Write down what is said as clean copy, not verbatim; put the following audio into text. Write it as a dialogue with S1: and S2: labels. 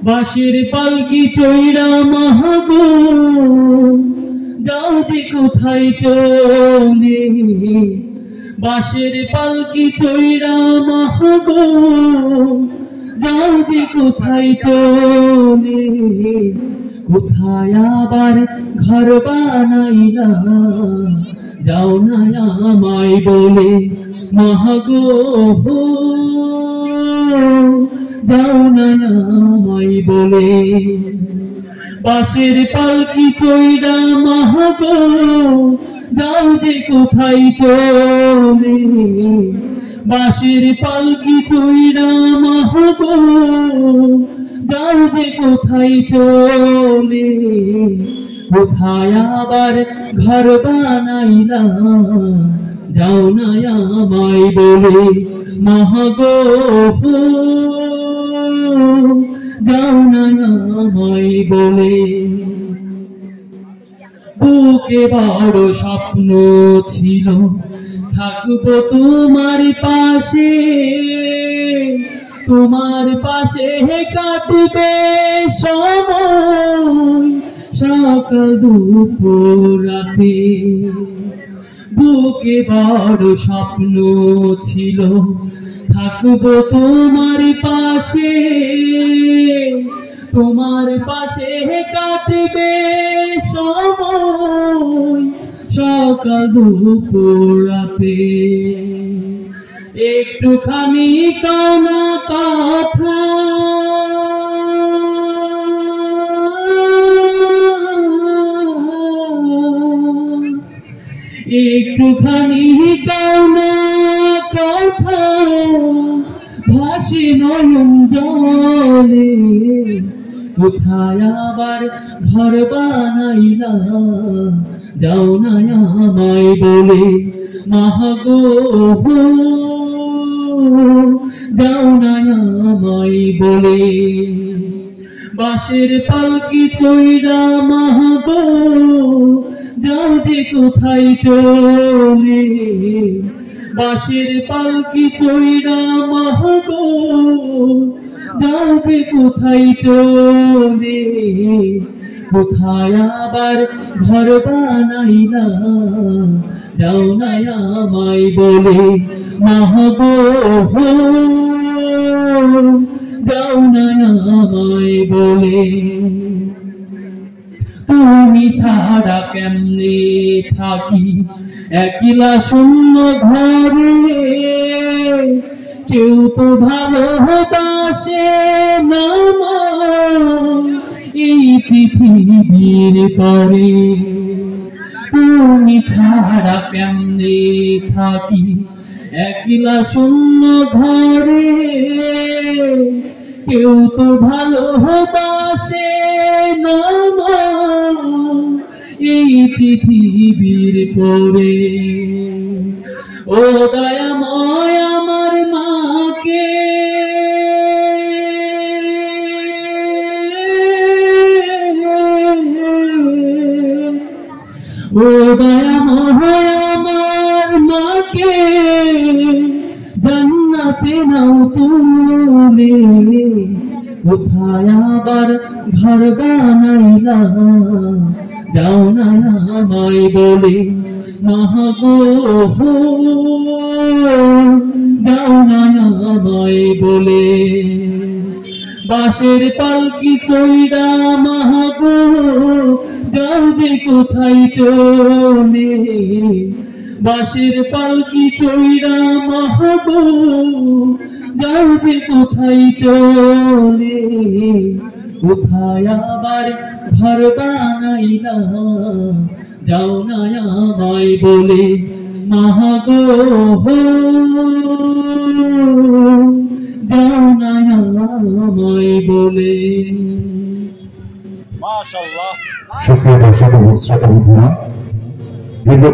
S1: বাঁশের পালকি চইড়া মাহাগো যাও যে কোথায় চলে, বাঁশের পালকি চইড়া মাহাগো যাও যে কোথায় চলে, কোথায় আবার ঘর বানাইলা যাও না আমায় বলে, মাহাগো যাও না আমায় বলে। বাঁশের পালকি চইড়া মাহাগো যাও যে কোথায় চলে, বাঁশের পালকি চইড়া মাহাগো যাও যে কোথায় চলে, কোথায় আবার ঘর বানাইলা যাও না আমায় বলে, মাহাগো যাও না আমায় বলে। বুকে বড় স্বপ্ন ছিল থাকবো তোমার পাশে, তোমার পাশে কাটবে সময় সকাল দুপুর রাতে। বুকে বড় স্বপ্ন ছিল থাকবো তোমার পাশে, তোমার পাশে কাটবে সময় সকাল দুপুর রাতে। একটুখানি কানা কথা একটুখানি কানা কথা ভাসে নয়ন জলে, কোথায় আবার ঘর বানাইলা যাও না আমায় বলে, মাহাগো যাও না আমায় বলে। বাঁশের পালকি চইড়া মাহাগো যাও যে কোথায় চলে, বাঁশের পালকি চইড়া মাহাগো যাও যে কোথায় চলে, কোথায় আবার ঘর বানাইলা যাও না আমায় বলে, মাহাগো যাও না আমায় বলে। তুমি ছাড়া কেমনে থাকি একলা শূন্য ঘরে, কেউ তো ভালোবাসে না এই পৃথিবীর পরে। তুমি ছাড়া কেমনে থাকি একলা শূন্য ঘরে, কেউ তো ভালোবাসে না এই পৃথিবীর পরে। ও দয়াময় আমার মাকে ও দয়াময় আমার মাকে জান্নাতে নাও তুলে, কোথায় আবার ঘর বানাইলা যাও না আমায় বলে, মাহাগো যাও না আমায় বলে। বাঁশের পালকি চইড়া মাহাগো যাও যে কোথায় চলে, বাঁশের পালকি চইড়া মাহাগো যাও যে কোথায় চলে, কোথায় আবার ঘর বানাইলা যাও না আমায় বলে, মাহাগো যাও না আমায় বলে।
S2: মাশাআল্লাহ। শুকরিয়া দর্শক ও শ্রোতা বন্ধুরা।